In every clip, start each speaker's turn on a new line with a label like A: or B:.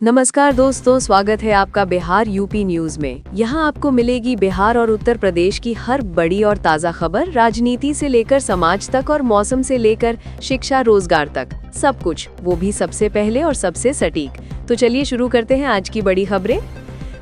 A: नमस्कार दोस्तों, स्वागत है आपका बिहार यूपी न्यूज में। यहाँ आपको मिलेगी बिहार और उत्तर प्रदेश की हर बड़ी और ताज़ा खबर, राजनीति से लेकर समाज तक और मौसम से लेकर शिक्षा रोजगार तक, सब कुछ, वो भी सबसे पहले और सबसे सटीक। तो चलिए शुरू करते हैं आज की बड़ी खबरें।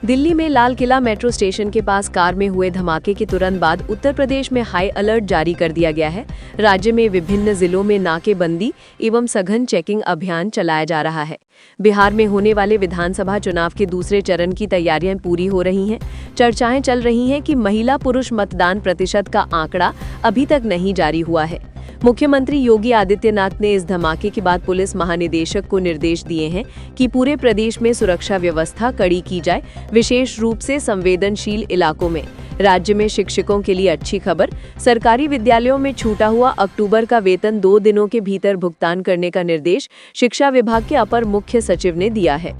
A: दिल्ली में लाल किला मेट्रो स्टेशन के पास कार में हुए धमाके के तुरंत बाद उत्तर प्रदेश में हाई अलर्ट जारी कर दिया गया है। राज्य में विभिन्न जिलों में नाकेबंदी एवं सघन चेकिंग अभियान चलाया जा रहा है। बिहार में होने वाले विधानसभा चुनाव के दूसरे चरण की तैयारियां पूरी हो रही हैं। चर्चाएं चल रही हैं कि महिला पुरुष मतदान प्रतिशत का आंकड़ा अभी तक नहीं जारी हुआ है। मुख्यमंत्री योगी आदित्यनाथ ने इस धमाके के बाद पुलिस महानिदेशक को निर्देश दिए हैं कि पूरे प्रदेश में सुरक्षा व्यवस्था कड़ी की जाए, विशेष रूप से संवेदनशील इलाकों में। राज्य में शिक्षकों के लिए अच्छी खबर, सरकारी विद्यालयों में छूटा हुआ अक्टूबर का वेतन 2 दिनों के भीतर भुगतान करने का निर्देश शिक्षा विभाग के अपर मुख्य सचिव ने दिया है।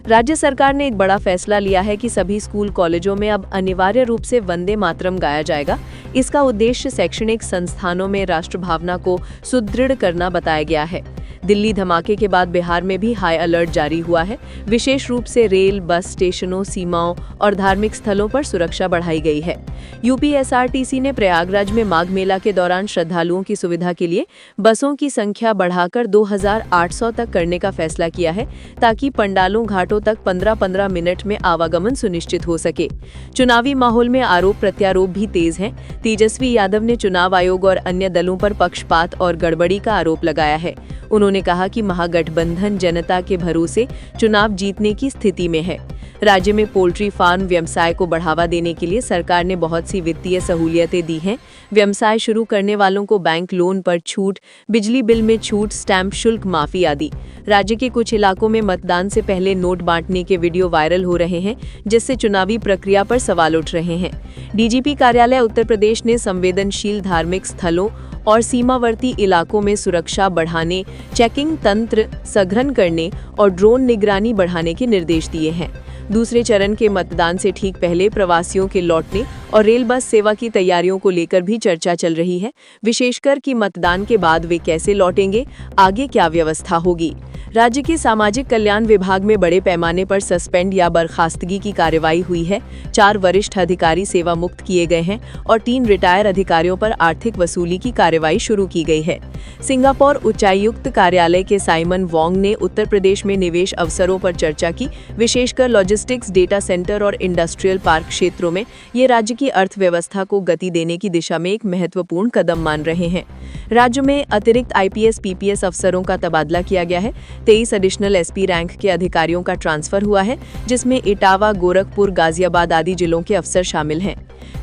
A: राज्य सरकार ने एक बड़ा फैसला लिया है कि सभी स्कूल कॉलेजों में अब अनिवार्य रूप से वंदे मातरम गाया जाएगा। इसका उद्देश्य शैक्षणिक संस्थानों में राष्ट्र भावना को सुदृढ़ करना बताया गया है। दिल्ली धमाके के बाद बिहार में भी हाई अलर्ट जारी हुआ है। विशेष रूप से रेल, बस स्टेशनों, सीमाओं और धार्मिक स्थलों पर सुरक्षा बढ़ाई गई है। यूपी एसआरटीसी ने प्रयागराज में माघ मेला के दौरान श्रद्धालुओं की सुविधा के लिए बसों की संख्या बढ़ाकर 2800 तक करने का फैसला किया है, ताकि पंडालों घाटों तक 15-15 मिनट में आवागमन सुनिश्चित हो सके। चुनावी माहौल में आरोप प्रत्यारोप भी तेज हैं। तेजस्वी यादव ने चुनाव आयोग और अन्य दलों पर पक्षपात और गड़बड़ी का आरोप लगाया है। उन्होंने कहा कि महागठबंधन जनता के भरोसे चुनाव जीतने की स्थिति में है। राज्य में पोल्ट्री फार्म व्यवसाय को बढ़ावा देने के लिए सरकार ने बहुत सी वित्तीय सहूलियतें दी हैं। व्यवसाय शुरू करने वालों को बैंक लोन पर छूट, बिजली बिल में छूट, स्टैंप शुल्क माफी आदि। राज्य के कुछ इलाकों में मतदान से पहले नोट बांटने के वीडियो वायरल हो रहे हैं, जिससे चुनावी प्रक्रिया पर सवाल उठ रहे हैं। डीजीपी कार्यालय उत्तर प्रदेश ने संवेदनशील धार्मिक स्थलों और सीमावर्ती इलाकों में सुरक्षा बढ़ाने, चेकिंग तंत्र सघन करने और ड्रोन निगरानी बढ़ाने के निर्देश दिए हैं। दूसरे चरण के मतदान से ठीक पहले प्रवासियों के लौटने और रेल बस सेवा की तैयारियों को लेकर भी चर्चा चल रही है, विशेषकर कि मतदान के बाद वे कैसे लौटेंगे, आगे क्या व्यवस्था होगी। राज्य के सामाजिक कल्याण विभाग में बड़े पैमाने पर सस्पेंड या बर्खास्तगी की कार्रवाई हुई है। 4 वरिष्ठ अधिकारी सेवा मुक्त किए गए हैं और 3 रिटायर अधिकारियों पर आर्थिक वसूली की कार्रवाई शुरू की गई है। सिंगापुर उच्चायुक्त कार्यालय के साइमन वोंग ने उत्तर प्रदेश में निवेश अवसरों पर चर्चा की, विशेषकर लॉजिस्टिक्स, डेटा सेंटर और इंडस्ट्रियल पार्क क्षेत्रों में। ये राज्य की अर्थव्यवस्था को गति देने की दिशा में एक महत्वपूर्ण कदम मान रहे हैं। राज्य में अतिरिक्त आईपीएस पीपीएस अफसरों का तबादला किया गया है। 23 एडिशनल एसपी रैंक के अधिकारियों का ट्रांसफर हुआ है, जिसमें इटावा, गोरखपुर, गाजियाबाद आदि जिलों के अफसर शामिल हैं।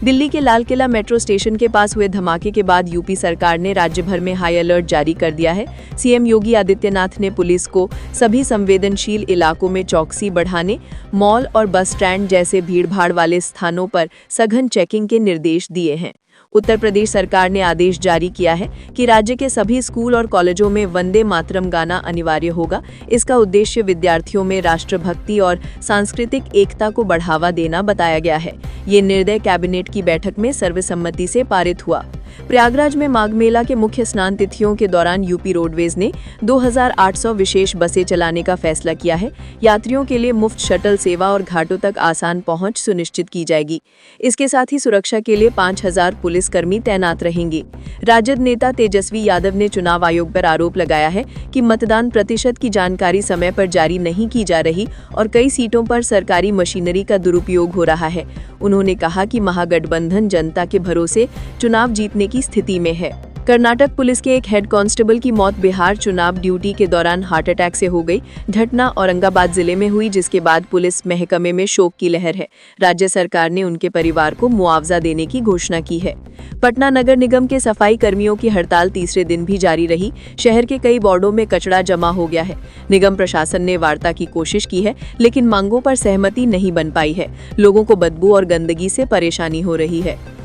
A: दिल्ली के लाल किला मेट्रो स्टेशन के पास हुए धमाके के बाद यूपी सरकार ने राज्य भर में हाई अलर्ट जारी कर दिया है। सीएम योगी आदित्यनाथ ने पुलिस को सभी संवेदनशील इलाकों में चौकसी बढ़ाने, मॉल और बस स्टैंड जैसे भीड़भाड़ वाले स्थानों पर सघन चेकिंग के निर्देश दिए हैं। उत्तर प्रदेश सरकार ने आदेश जारी किया है कि राज्य के सभी स्कूल और कॉलेजों में वंदे मातरम गाना अनिवार्य होगा। इसका उद्देश्य विद्यार्थियों में राष्ट्रभक्ति और सांस्कृतिक एकता को बढ़ावा देना बताया गया है। ये निर्णय कैबिनेट की बैठक में सर्वसम्मति से पारित हुआ। प्रयागराज में माघ मेला के मुख्य स्नान तिथियों के दौरान यूपी रोडवेज ने 2800 विशेष बसें चलाने का फैसला किया है। यात्रियों के लिए मुफ्त शटल सेवा और घाटों तक आसान पहुंच सुनिश्चित की जाएगी। इसके साथ ही सुरक्षा के लिए 5000 पुलिसकर्मी तैनात रहेंगे। राजद नेता तेजस्वी यादव ने चुनाव आयोग पर आरोप लगाया है कि मतदान प्रतिशत की जानकारी समय पर जारी नहीं की जा रही और कई सीटों पर सरकारी मशीनरी का दुरुपयोग हो रहा है। उन्होंने कहा कि महागठबंधन जनता के भरोसे चुनाव जीतने की स्थिति में है। कर्नाटक पुलिस के एक हेड कांस्टेबल की मौत बिहार चुनाव ड्यूटी के दौरान हार्ट अटैक से हो गई। घटना औरंगाबाद जिले में हुई, जिसके बाद पुलिस महकमे में शोक की लहर है। राज्य सरकार ने उनके परिवार को मुआवजा देने की घोषणा की है। पटना नगर निगम के सफाई कर्मियों की हड़ताल तीसरे दिन भी जारी रही। शहर के कई वार्डों में कचरा जमा हो गया है। निगम प्रशासन ने वार्ता की कोशिश की है, लेकिन मांगों पर सहमति नहीं बन पाई है। लोगों को बदबू और गंदगी से परेशानी हो रही है।